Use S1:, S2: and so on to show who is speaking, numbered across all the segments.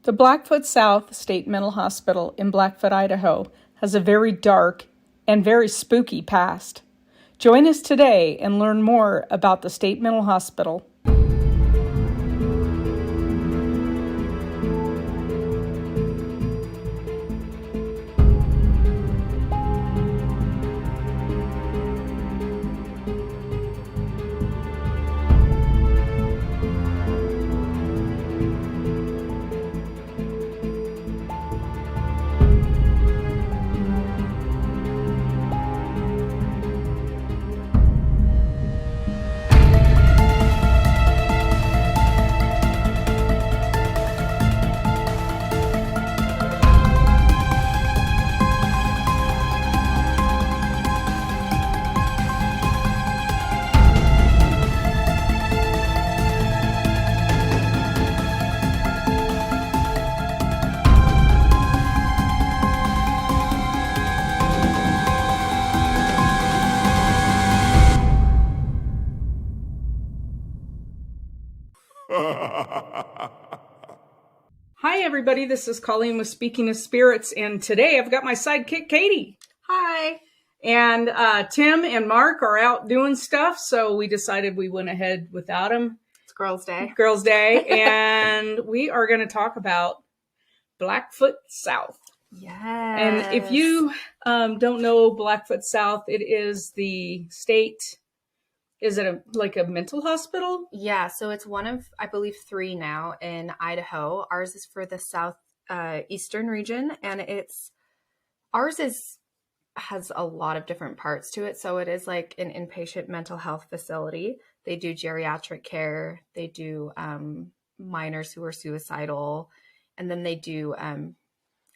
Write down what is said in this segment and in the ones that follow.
S1: The Blackfoot South State Mental Hospital in Blackfoot, Idaho, has a very dark and very spooky past. Join us today and learn more about the State Mental Hospital. Hi, everybody. This is Colleen with Speaking of Spirits, and today I've got my sidekick, Katie.
S2: Hi.
S1: And Tim and Mark are out doing stuff, so we decided we went ahead without them.
S2: It's Girls' Day.
S1: Girls' Day, and we are going to talk about Blackfoot South.
S2: Yes.
S1: And if you don't know Blackfoot South, it is the state. Is it like a mental hospital?
S2: Yeah, so it's one of, I believe, 3 now in Idaho. Ours is for the south eastern region, and has a lot of different parts to it. So it is like an inpatient mental health facility. They do geriatric care. They do minors who are suicidal, and then they do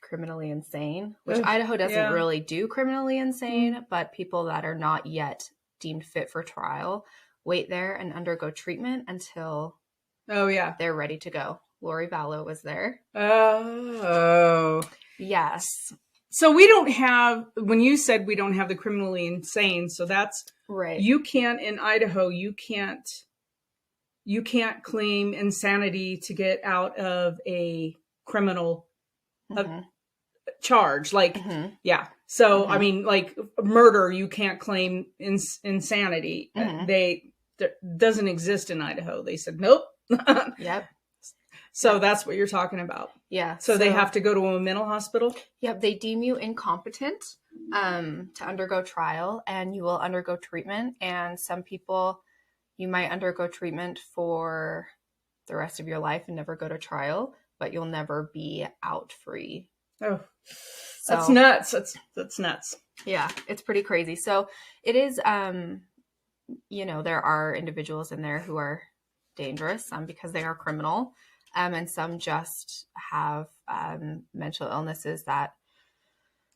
S2: criminally insane, which Idaho doesn't really do criminally insane, but people that are not yet deemed fit for trial wait there and undergo treatment until they're ready to go. Lori Vallow was there.
S1: Oh.
S2: Yes.
S1: So we don't have, when you said we don't have the criminally insane, so that's
S2: right.
S1: You can't, in Idaho, you can't claim insanity to get out of a criminal charge. Like, So, I mean, like murder, you can't claim insanity. That doesn't exist in Idaho. They said, nope.
S2: Yep.
S1: So that's what you're talking about.
S2: Yeah.
S1: So they have to go to a mental hospital?
S2: Yep. They deem you incompetent to undergo trial, and you will undergo treatment. And some people, you might undergo treatment for the rest of your life and never go to trial, but you'll never be out free.
S1: Oh, that's nuts. That's nuts.
S2: Yeah, it's pretty crazy. So it is, there are individuals in there who are dangerous, some because they are criminal, and some just have mental illnesses that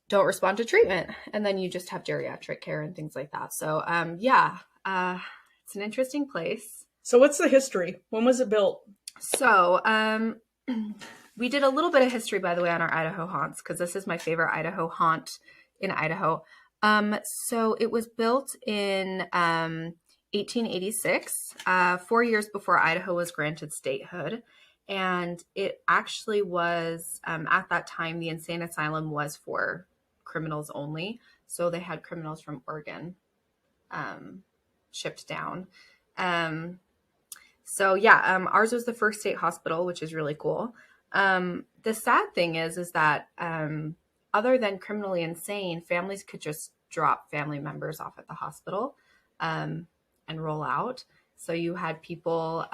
S2: don't respond to treatment. And then you just have geriatric care and things like that. So, it's an interesting place.
S1: So what's the history? When was it built?
S2: So, we did a little bit of history, by the way, on our Idaho haunts, because this is my favorite Idaho haunt in Idaho. So it was built in 1886, 4 years before Idaho was granted statehood. And it actually was, at that time, the insane asylum was for criminals only. So they had criminals from Oregon shipped down. Ours was the first state hospital, which is really cool. The sad thing is that other than criminally insane, families could just drop family members off at the hospital and roll out. So you had people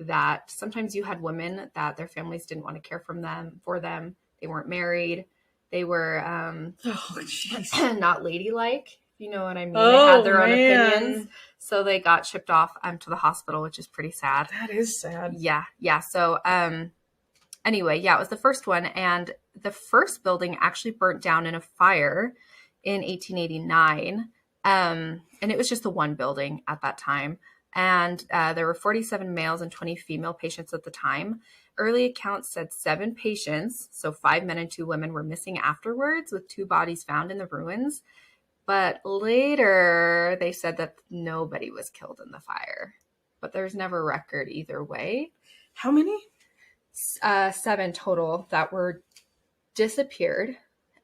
S2: that sometimes you had women that their families didn't want to care for them. They weren't married. They were not ladylike. You know what I mean? They had their own opinions. So they got shipped off to the hospital, which is pretty sad.
S1: That is sad.
S2: Yeah. So anyway, it was the first one. And the first building actually burnt down in a fire in 1889. And it was just the one building at that time. And there were 47 males and 20 female patients at the time. Early accounts said 7 patients, so 5 men and 2 women, were missing afterwards, with 2 bodies found in the ruins. But later they said that nobody was killed in the fire. But there's never record either way.
S1: How many?
S2: 7 total that were disappeared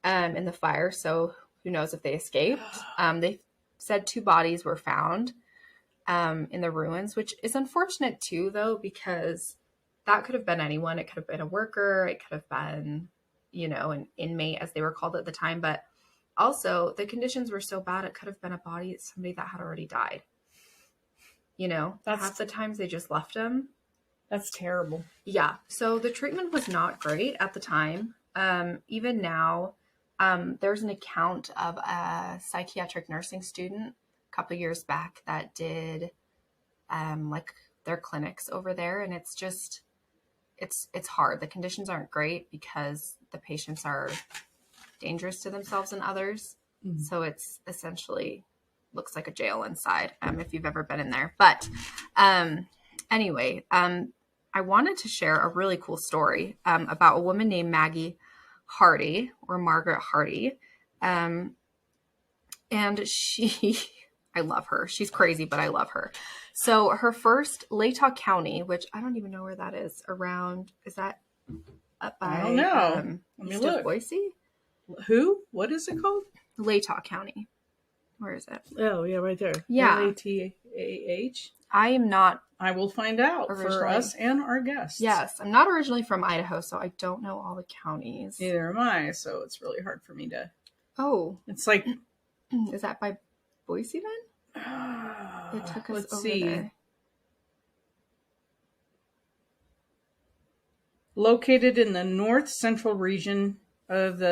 S2: in the fire. So who knows if they escaped. They said 2 bodies were found in the ruins, which is unfortunate too, though, because that could have been anyone. It could have been a worker. It could have been, an inmate, as they were called at the time. But also, the conditions were so bad, it could have been a body, somebody that had already died. Half the times they just left them.
S1: That's terrible.
S2: Yeah. So the treatment was not great at the time. Even now, there's an account of a psychiatric nursing student a couple years back that did their clinics over there. And it's just, it's hard. The conditions aren't great because the patients are dangerous to themselves and others. Mm-hmm. So it's essentially looks like a jail inside, if you've ever been in there. But anyway, I wanted to share a really cool story about a woman named Maggie Hardy, or Margaret Hardy. And I love her. She's crazy, but I love her. So her first Latah County, which I don't even know where that is is that up by,
S1: I don't know. Let me look.
S2: Boise?
S1: Who? What is it called?
S2: Latah County. Where is it?
S1: Oh, yeah, right there.
S2: Yeah.
S1: Latah.
S2: I am not.
S1: I will find out for us and our guests.
S2: Yes. I'm not originally from Idaho, so I don't know all the counties.
S1: Neither am I, so it's really hard for me to.
S2: Oh.
S1: It's like.
S2: Is that by Boise then? It took us over there.
S1: Located in the north central region of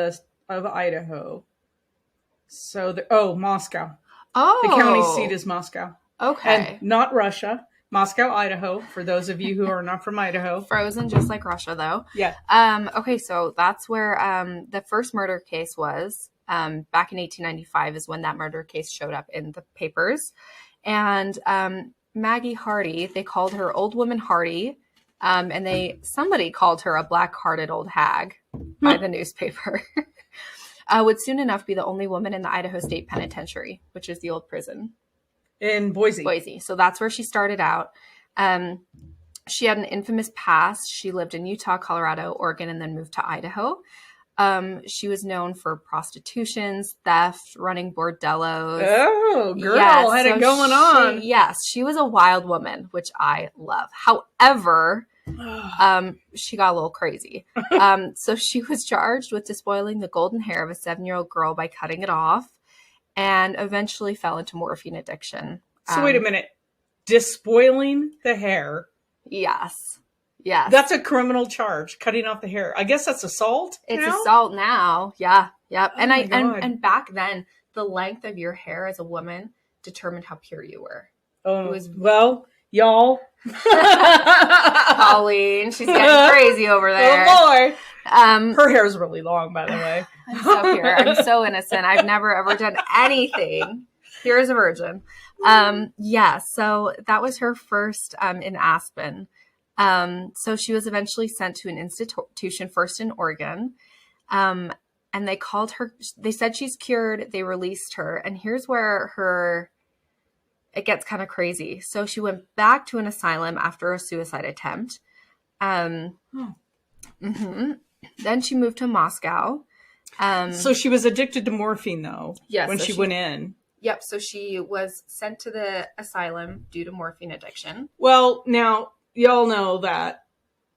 S1: Idaho. So Moscow.
S2: Oh,
S1: the county seat is Moscow.
S2: Okay,
S1: and not Russia. Moscow, Idaho. For those of you who are not from Idaho,
S2: frozen just like Russia, though.
S1: Yeah.
S2: Okay, so that's where the first murder case was. Back in 1895 is when that murder case showed up in the papers, and Maggie Hardy, they called her Old Woman Hardy. And somebody called her a black-hearted old hag by the newspaper, would soon enough be the only woman in the Idaho State Penitentiary, which is the old prison.
S1: In Boise.
S2: Boise. So that's where she started out. She had an infamous past. She lived in Utah, Colorado, Oregon, and then moved to Idaho. She was known for prostitutions, theft, running bordellos.
S1: Oh, girl, had it going on.
S2: Yes, she was a wild woman, which I love. However, she got a little crazy. So she was charged with despoiling the golden hair of a 7-year-old girl by cutting it off, and eventually fell into morphine addiction.
S1: So wait a minute. Despoiling the hair?
S2: Yes. Yes.
S1: That's a criminal charge, cutting off the hair. I guess that's assault.
S2: It's assault now. Yeah. Yep.
S1: Oh
S2: and back then, the length of your hair as a woman determined how pure you were.
S1: Oh, well, y'all.
S2: Colleen, she's getting crazy over there.
S1: Oh, boy. Her hair's really long, by the way.
S2: I'm so pure. I'm so innocent. I've never, ever done anything. Pure as a virgin. Yeah. So that was her first in Aspen. So she was eventually sent to an institution, first in Oregon. And they said she's cured. They released her. And here's where it gets kind of crazy. So she went back to an asylum after a suicide attempt. Then she moved to Moscow.
S1: So she was addicted to morphine, though.
S2: Yes.
S1: When she went in.
S2: Yep. So she was sent to the asylum due to morphine addiction.
S1: Well, now, y'all know that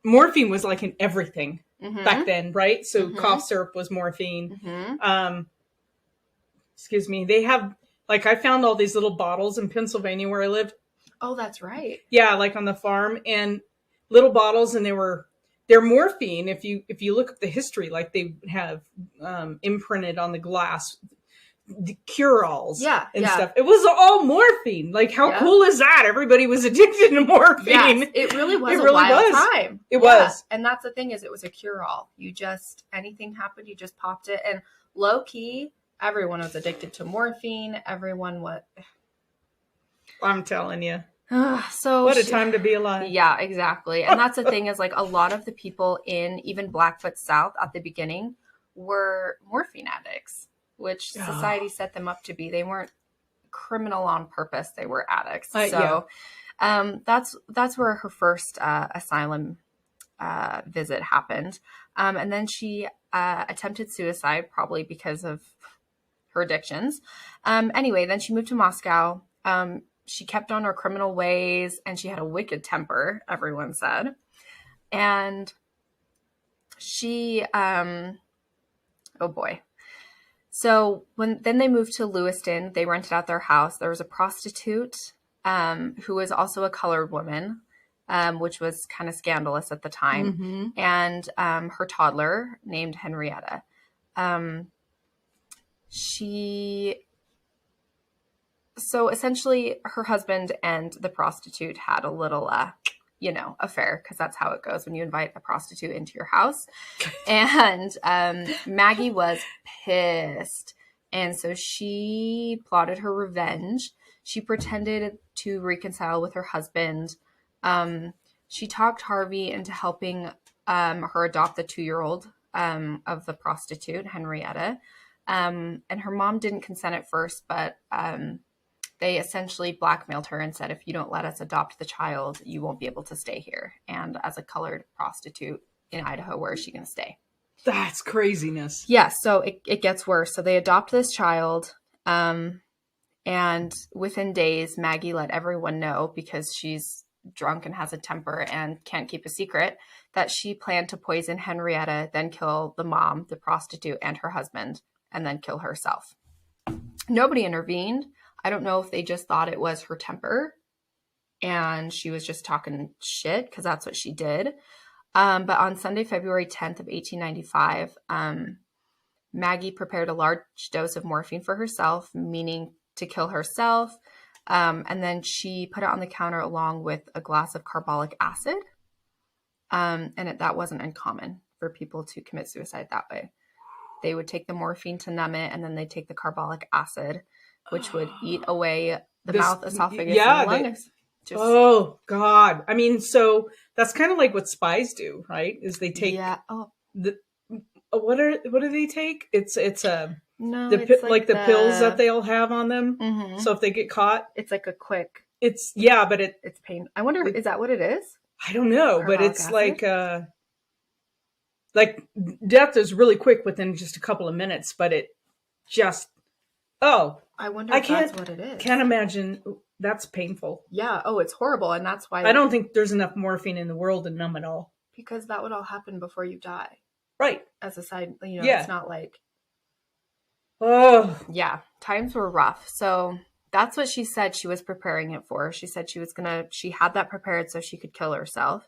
S1: morphine was like in everything back then, right? So cough syrup was morphine. Excuse me. They have, I found all these little bottles in Pennsylvania where I lived.
S2: Oh, that's right.
S1: Yeah, like on the farm, and little bottles, and they're morphine. If you look at the history, like they have imprinted on the glass, the cure-alls and stuff. It was all morphine. Like, how cool is that? Everybody was addicted to morphine.
S2: Yes, it really was a wild time.
S1: It was.
S2: And that's the thing, is it was a cure-all. Anything happened, you just popped it. And low-key, everyone was addicted to morphine. Everyone was...
S1: I'm telling you.
S2: So
S1: what a time to be alive.
S2: Yeah, exactly. And that's the thing, is a lot of the people in even Blackfoot South at the beginning were morphine addicts, which society set them up to be. They weren't criminal on purpose. They were addicts. That's where her first asylum visit happened. And then she attempted suicide, probably because of her addictions. Anyway, then she moved to Moscow. She kept on her criminal ways, and she had a wicked temper, everyone said. And she, oh boy. So then they moved to Lewiston. They rented out their house. There was a prostitute who was also a colored woman, which was kind of scandalous at the time, and her toddler named Henrietta. So essentially her husband and the prostitute had a little, affair, because that's how it goes when you invite a prostitute into your house. And Maggie was pissed. And so she plotted her revenge. She pretended to reconcile with her husband. She talked Harvey into helping her adopt the 2-year-old of the prostitute, Henrietta. And her mom didn't consent at first, but they essentially blackmailed her and said, if you don't let us adopt the child, you won't be able to stay here. And as a colored prostitute in Idaho, where is she going to stay?
S1: That's craziness.
S2: Yeah, so it gets worse. So they adopt this child. And within days, Maggie let everyone know, because she's drunk and has a temper and can't keep a secret, that she planned to poison Henrietta, then kill the mom, the prostitute, and her husband, and then kill herself. Nobody intervened. I don't know if they just thought it was her temper and she was just talking shit, because that's what she did. But on Sunday, February 10th of 1895, Maggie prepared a large dose of morphine for herself, meaning to kill herself. And then she put it on the counter along with a glass of carbolic acid. That wasn't uncommon for people to commit suicide that way. They would take the morphine to numb it, and then they'd take the carbolic acid, which would eat away the mouth, esophagus, and the lungs.
S1: Oh God! I mean, so that's kind of like what spies do, right? Is they take what do they take? It's
S2: no,
S1: it's like the pills that they all have on them. Mm-hmm. So if they get caught,
S2: it's like a quick.
S1: It's but
S2: it's pain. I wonder, is that what it is?
S1: I don't know, but it's acid? Like death is really quick within just a couple of minutes, but it just
S2: I wonder if that's what it is.
S1: Can't imagine. That's painful.
S2: Yeah. Oh, it's horrible. And that's why
S1: I don't think there's enough morphine in the world to numb it all.
S2: Because that would all happen before you die.
S1: Right.
S2: As a side, it's not like.
S1: Oh.
S2: Yeah. Times were rough. So that's what she said she was preparing it for. She said she had that prepared so she could kill herself.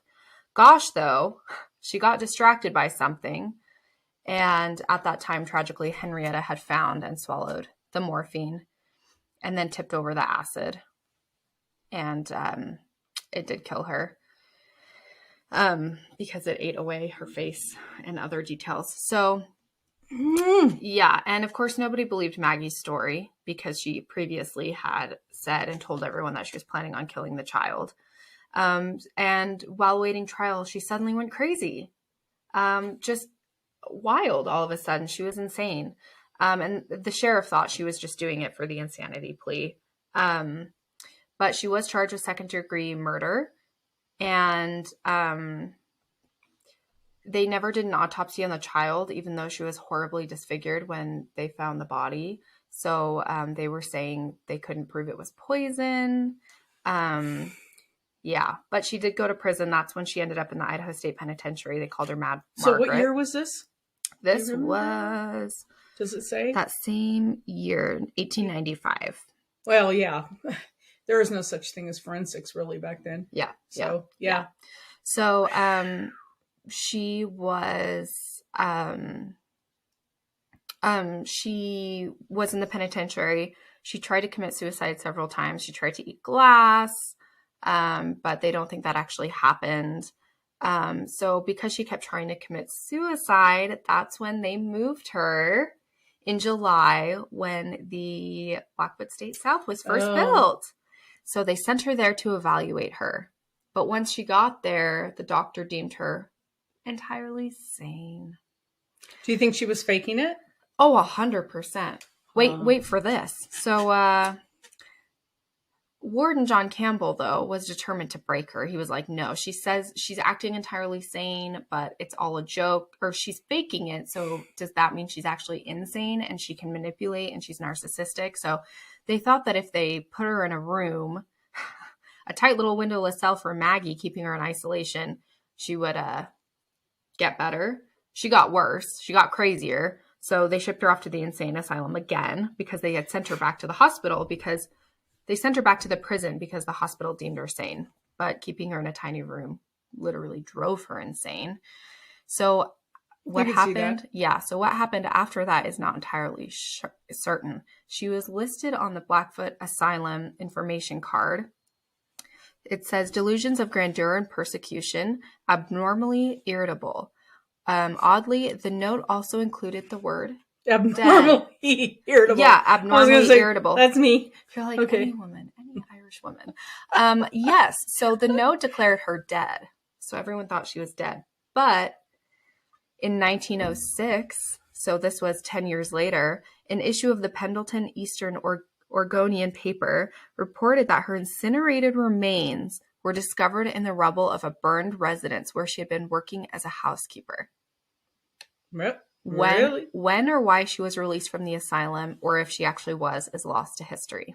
S2: Gosh, though, she got distracted by something. And at that time, tragically, Henrietta had found and swallowed the morphine and then tipped over the acid. And it did kill her because it ate away her face and other details. So, yeah. And of course, nobody believed Maggie's story because she previously had said and told everyone that she was planning on killing the child. And while waiting trial, she suddenly went crazy. Just wild all of a sudden. She was insane. And the sheriff thought she was just doing it for the insanity plea. But she was charged with second-degree murder. And they never did an autopsy on the child, even though she was horribly disfigured when they found the body. So they were saying they couldn't prove it was poison. Yeah, but she did go to prison. That's when she ended up in the Idaho State Penitentiary. They called her Mad Margaret.
S1: So what year was this?
S2: This was...
S1: Does it say?
S2: That same year, 1895.
S1: Well, yeah. There was no such thing as forensics really back then.
S2: Yeah.
S1: So, yeah.
S2: So, she was in the penitentiary. She tried to commit suicide several times. She tried to eat glass, but they don't think that actually happened. So because she kept trying to commit suicide, that's when they moved her in July when the Blackfoot South was first built. So they sent her there to evaluate her. But once she got there, the doctor deemed her entirely sane.
S1: Do you think she was faking it?
S2: Oh, 100%. Wait for this. So Warden John Campbell, though, was determined to break her. He was like, no, she says she's acting entirely sane, but it's all a joke, or she's faking it. So does that mean she's actually insane and she can manipulate and she's narcissistic? So they thought that if they put her in a room, a tight little windowless cell for Maggie, keeping her in isolation, she would get better. She got worse. She got crazier. So they shipped her off to the insane asylum again because they had sent her back to the hospital because they sent her back to the prison because the hospital deemed her sane, but keeping her in a tiny room literally drove her insane. So what happened? Yeah. So what happened after that is not entirely certain. She was listed on the Blackfoot Asylum information card. It says delusions of grandeur and persecution, abnormally irritable. Oddly, the note also included the word
S1: abnormally irritable.
S2: Yeah, abnormally irritable.
S1: That's me.
S2: You're like, any woman, any Irish woman. Yes. So the note declared her dead. So everyone thought she was dead. But in 1906, so this was 10 years later, an issue of the Pendleton Eastern Oregonian paper reported that her incinerated remains were discovered in the rubble of a burned residence where she had been working as a housekeeper.
S1: Really?
S2: When or why she was released from the asylum, or if she actually was, is lost to history.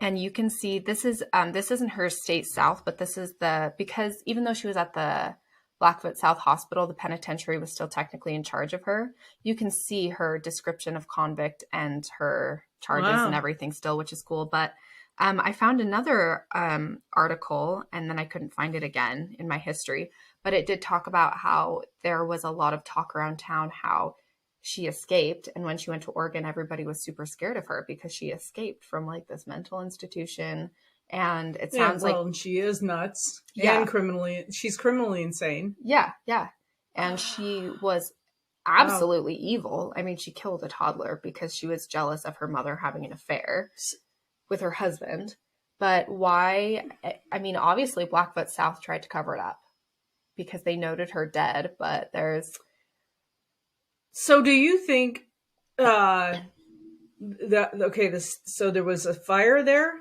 S2: And you can see this isn't her state south, but this is because even though she was at the Blackfoot South Hospital, the penitentiary was still technically in charge of her. You can see her description of convict and her charges and everything still, which is cool. But I found another article, and then I couldn't find it again in my history, but it did talk about how there was a lot of talk around town how she escaped. And when she went to Oregon, everybody was super scared of her because she escaped from like this mental institution. And it sounds like
S1: she is nuts
S2: and
S1: she's criminally insane.
S2: Yeah. Yeah. And she was absolutely evil. I mean, she killed a toddler because she was jealous of her mother having an affair with her husband. But why? I mean, obviously Blackfoot South tried to cover it up because they noted her dead, but there's...
S1: So do you think so there was a fire there?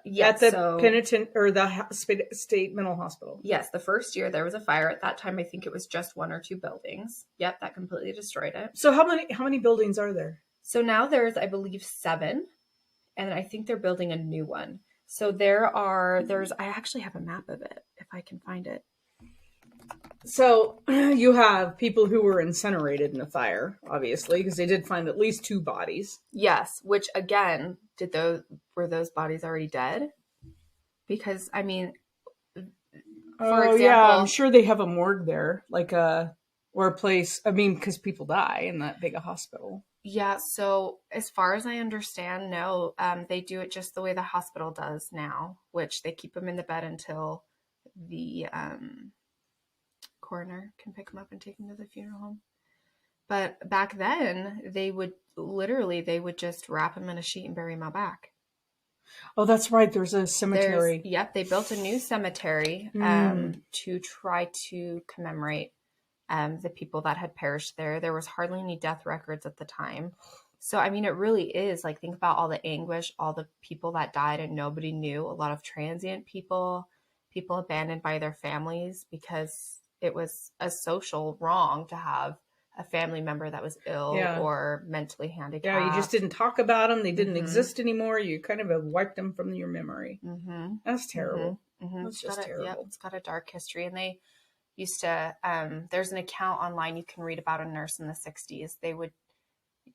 S2: Yes.
S1: At the penitent or the state mental hospital.
S2: Yes, the first year there was a fire. At that time, I think it was just 1 or 2 buildings. Yep, that completely destroyed it.
S1: So how many buildings are there?
S2: So now there's, I believe, 7, and I think they're building a new one. So I actually have a map of it if I can find it.
S1: So you have people who were incinerated in the fire, obviously, because they did find at least 2 bodies.
S2: Yes, which again, were those bodies already dead? Because I mean, for example,
S1: yeah, I'm sure they have a morgue there, or a place. I mean, because people die in that big a hospital.
S2: Yeah. So as far as I understand, no, they do it just the way the hospital does now, which they keep them in the bed until the coroner can pick them up and take them to the funeral home. But back then, they would just wrap him in a sheet and bury him out back.
S1: Oh, that's right. There's a cemetery.
S2: Yep. They built a new cemetery to try to commemorate the people that had perished there. There was hardly any death records at the time. So, I mean, it really is like, think about all the anguish, all the people that died and nobody knew, a lot of transient people abandoned by their families because it was a social wrong to have a family member that was ill or mentally handicapped.
S1: Yeah, you just didn't talk about them. They didn't exist anymore. You kind of have wiped them from your memory. Mm-hmm. That's terrible. Mm-hmm. That's just terrible.
S2: Yep, it's got a dark history. And they used to, there's an account online you can read about a nurse in the 60s. They would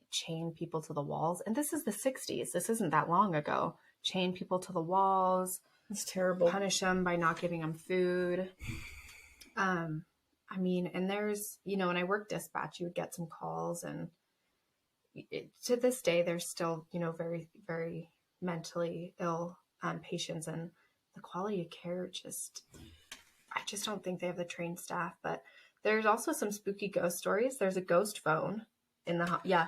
S2: chain people to the walls. And this is the 60s. This isn't that long ago. Chain people to the walls.
S1: That's terrible.
S2: Punish them by not giving them food. I mean, and there's, when I worked dispatch, you would get some calls and to this day, there's still, very, very mentally ill patients, and the quality of care I just don't think they have the trained staff. But there's also some spooky ghost stories. There's a ghost phone in the yeah.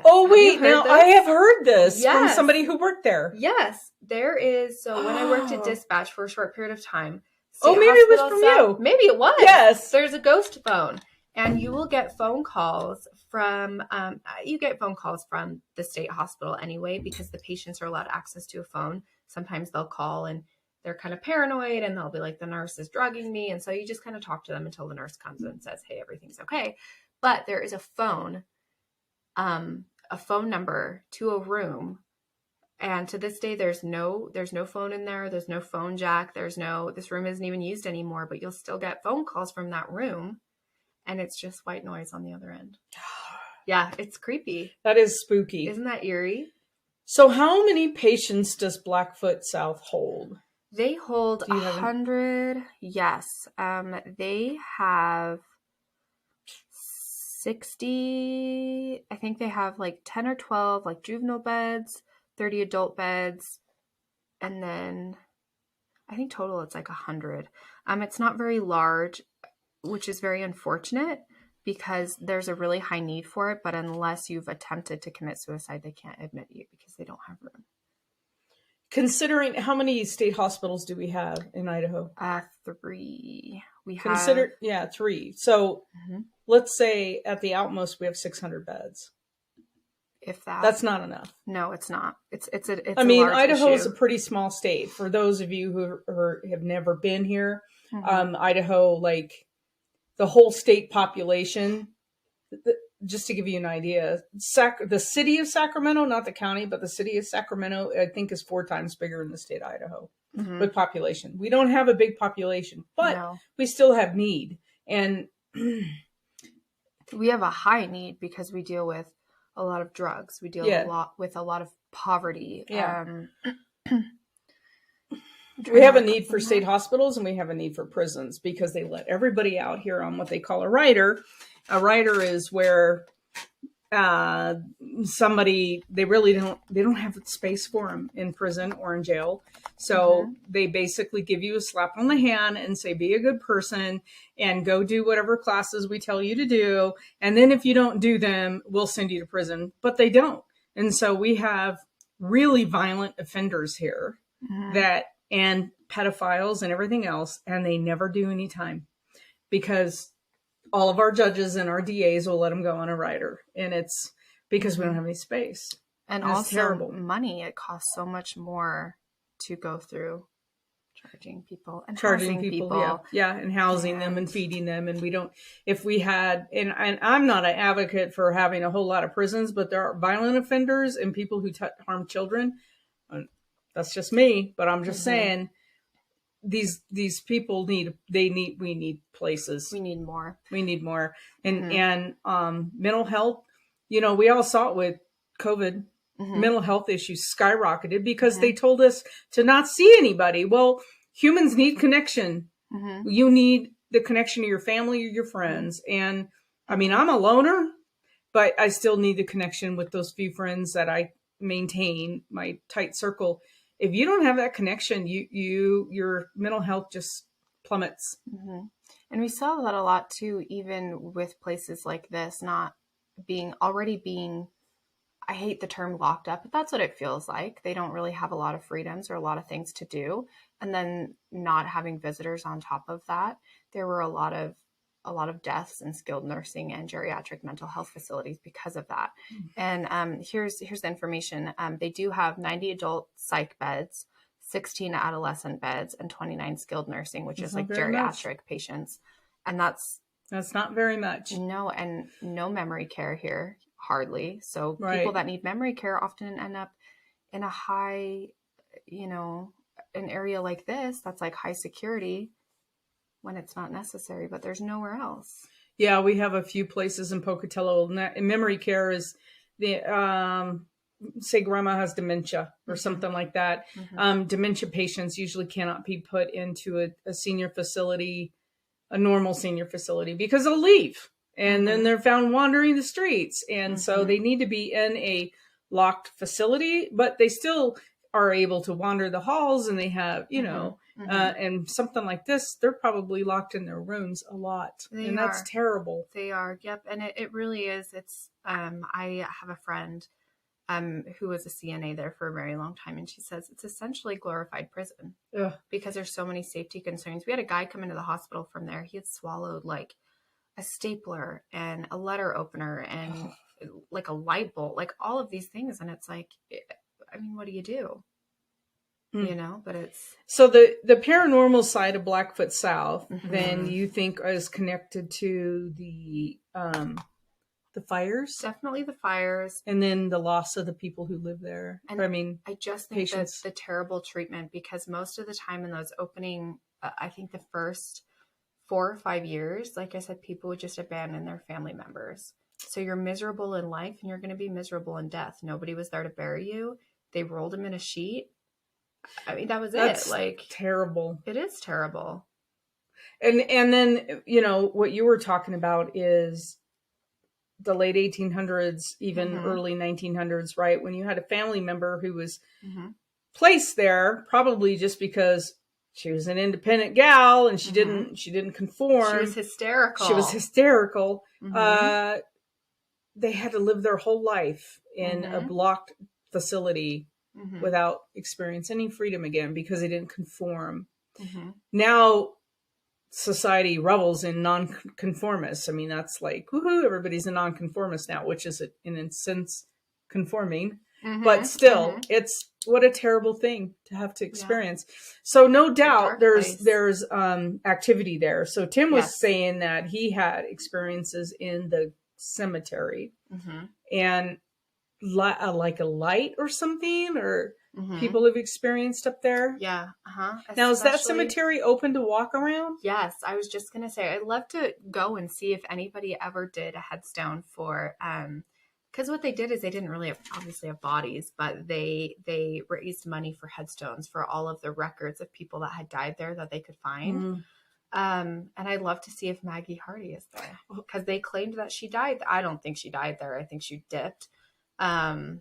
S1: Oh wait, now this? I have heard this from somebody who worked there.
S2: Yes, there is. So when I worked at dispatch for a short period of time.
S1: Maybe it was from you.
S2: Maybe it was.
S1: Yes.
S2: There's a ghost phone. And you will get phone calls from, the state hospital anyway, because the patients are allowed access to a phone. Sometimes they'll call and they're kind of paranoid and they'll be like, the nurse is drugging me. And so you just kind of talk to them until the nurse comes and says, hey, everything's okay. But there is a phone number to a room. And to this day, there's no phone in there. There's no phone jack. This room isn't even used anymore, but you'll still get phone calls from that room. And it's just white noise on the other end. Yeah, it's creepy.
S1: That is spooky.
S2: Isn't that eerie?
S1: So how many patients does Blackfoot South hold?
S2: They hold 100. Yes. They have 60. I think they have like 10 or 12 like juvenile beds, 30 adult beds. And then I think total it's like 100. It's not very large, which is very unfortunate because there's a really high need for it. But unless you've attempted to commit suicide, they can't admit you because they don't have room.
S1: Considering how many state hospitals do we have in Idaho?
S2: 3. We
S1: have 3. So let's say at the outmost we have 600 beds.
S2: If
S1: that's not enough.
S2: No, it's not. It's
S1: Idaho is a pretty small state. For those of you who have never been here, Idaho, like the whole state population, just to give you an idea, the city of Sacramento, not the county, but the city of Sacramento, I think is 4 times bigger than the state of Idaho with population. We don't have a big population, but we still have need. And
S2: we have a high need because we deal with a lot of drugs. We deal with a lot of poverty.
S1: Yeah. We have a need for state hospitals and we have a need for prisons because they let everybody out here on what they call a rider. A rider is where they don't have space for them in prison or in jail. So they basically give you a slap on the hand and say, be a good person and go do whatever classes we tell you to do. And then if you don't do them, we'll send you to prison. But they don't. And so we have really violent offenders here and pedophiles and everything else. And they never do any time because all of our judges and our DAs will let them go on a rider. And it's because we don't have any space.
S2: And also terrible. Money. It costs so much more to go through charging people and housing people.
S1: Yeah. And housing them and feeding them. And we don't, if we had, and I'm not an advocate for having a whole lot of prisons, but there are violent offenders and people who harm children. That's just me, but I'm just saying these people we need places.
S2: We need more.
S1: And mental health, we all saw it with COVID. Mental health issues skyrocketed because they told us to not see anybody. Well, humans need connection. You need the connection to your family or your friends. And I'm a loner, but I still need the connection with those few friends that I maintain, my tight circle. If you don't have that connection, your mental health just plummets.
S2: And we saw that a lot too, even with places like this, not being, I hate the term locked up, but that's what it feels like. They don't really have a lot of freedoms or a lot of things to do. And then not having visitors on top of that, there were a lot of deaths in skilled nursing and geriatric mental health facilities because of that. And here's the information. They do have 90 adult psych beds, 16 adolescent beds, and 29 skilled nursing, which is like geriatric patients. And that's
S1: not very much.
S2: No, and no memory care here, hardly. So people that need memory care often end up in a high, an area like this that's like high security when it's not necessary, but there's nowhere else.
S1: Yeah, we have a few places in Pocatello. And memory care is say grandma has dementia or something like that. Dementia patients usually cannot be put into a senior facility, a normal senior facility, because they'll leave and then they're found wandering the streets. And so they need to be in a locked facility, but they still are able to wander the halls and they have, and something like this, they're probably locked in their rooms a lot. That's terrible.
S2: They are. Yep. And it really is. It's, I have a friend, who was a CNA there for a very long time. And she says it's essentially glorified prison because there's so many safety concerns. We had a guy come into the hospital from there. He had swallowed like a stapler and a letter opener and like a light bulb, like all of these things. And it's like, I mean, what do you do? You know, but it's...
S1: So the paranormal side of Blackfoot South, then you think is connected to the fires?
S2: Definitely the fires.
S1: And then the loss of the people who live there.
S2: And
S1: I mean,
S2: I just think that's the terrible treatment, because most of the time in those opening, I think the first 4 or 5 years, like I said, people would just abandon their family members. So you're miserable in life and you're going to be miserable in death. Nobody was there to bury you. They rolled him in a sheet. I mean, that was it. Like,
S1: terrible.
S2: It is terrible.
S1: And then, you know, what you were talking about is the late 1800s, even early 1900s, right? When you had a family member who was placed there, probably just because she was an independent gal and she didn't conform.
S2: She was
S1: hysterical. They had to live their whole life in a blocked facility without experience any freedom again because they didn't conform. Now society revels in nonconformists. I mean, that's like, woohoo, everybody's a nonconformist now, which is in a sense conforming. But still, it's what a terrible thing to have to experience. So no doubt there's activity there. So Tim was saying that he had experiences in the cemetery and like a light or something, or people have experienced up there.
S2: Yeah.
S1: Now, is that cemetery open to walk around?
S2: Yes. I was just going to say, I'd love to go and see if anybody ever did a headstone for, because what they did is they didn't really obviously have bodies, but they raised money for headstones for all of the records of people that had died there that they could find. And I'd love to see if Maggie Hardy is there, because they claimed that she died. I don't think she died there. I think she dipped. And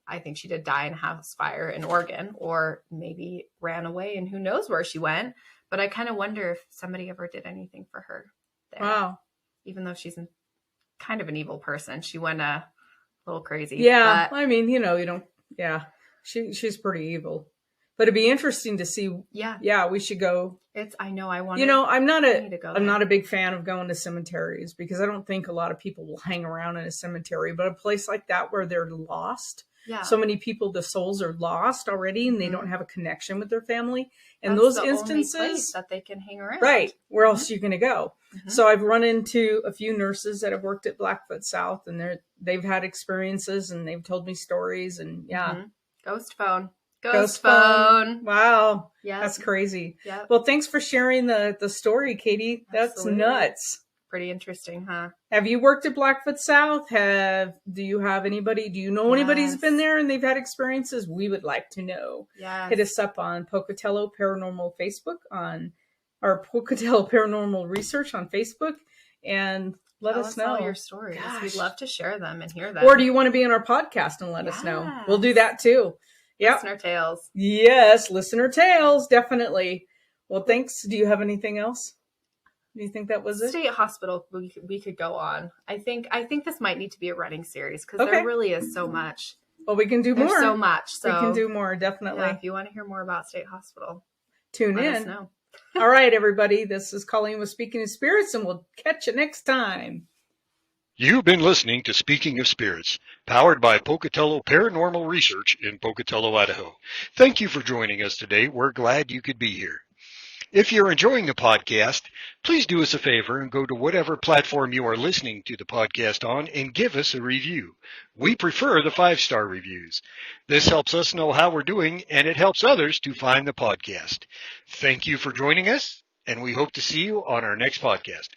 S2: I think she did die in a house fire in Oregon, or maybe ran away and who knows where she went. But I kind of wonder if somebody ever did anything for her there.
S1: Wow.
S2: Even though she's kind of an evil person. She went a little crazy.
S1: Yeah. I mean, you don't, she's pretty evil. But it'd be interesting to see. Yeah, we should go.
S2: I'm
S1: not a big fan of going to cemeteries because I don't think a lot of people will hang around in a cemetery, but a place like that where they're lost. Yeah. So many people, the souls are lost already and they don't have a connection with their family. And those instances
S2: only place that they can hang around.
S1: Right. Where else are you going to go? So I've run into a few nurses that have worked at Blackfoot South, and they've had experiences and they've told me stories, and
S2: Ghost phone.
S1: Wow. Yeah. That's crazy. Yeah. Well, thanks for sharing the story, Katie. That's nuts.
S2: Pretty interesting, huh?
S1: Have you worked at Blackfoot South? Do you know anybody who's been there and they've had experiences? We would like to know. Yeah. Hit us up on Pocatello Paranormal Facebook, on our Pocatello Paranormal Research on Facebook, and let us know
S2: all your stories. Gosh. We'd love to share them and hear them.
S1: Or do you want to be on our podcast and let us know? We'll do that too. Yep.
S2: Listener tales.
S1: Yes, listener tales, definitely. Well, thanks. Do you have anything else? Do you think that was it?
S2: State hospital, we could go on. I think this might need to be a running series because there really is so much.
S1: Well, we can do more.
S2: There's so much. So
S1: we can do more, definitely.
S2: Yeah, if you want to hear more about State Hospital,
S1: tune in.
S2: Let us know.
S1: All right, everybody. This is Colleen with Speaking of Spirits, and we'll catch you next time.
S3: You've been listening to Speaking of Spirits, powered by Pocatello Paranormal Research in Pocatello, Idaho. Thank you for joining us today. We're glad you could be here. If you're enjoying the podcast, please do us a favor and go to whatever platform you are listening to the podcast on and give us a review. We prefer the 5-star reviews. This helps us know how we're doing, and it helps others to find the podcast. Thank you for joining us, and we hope to see you on our next podcast.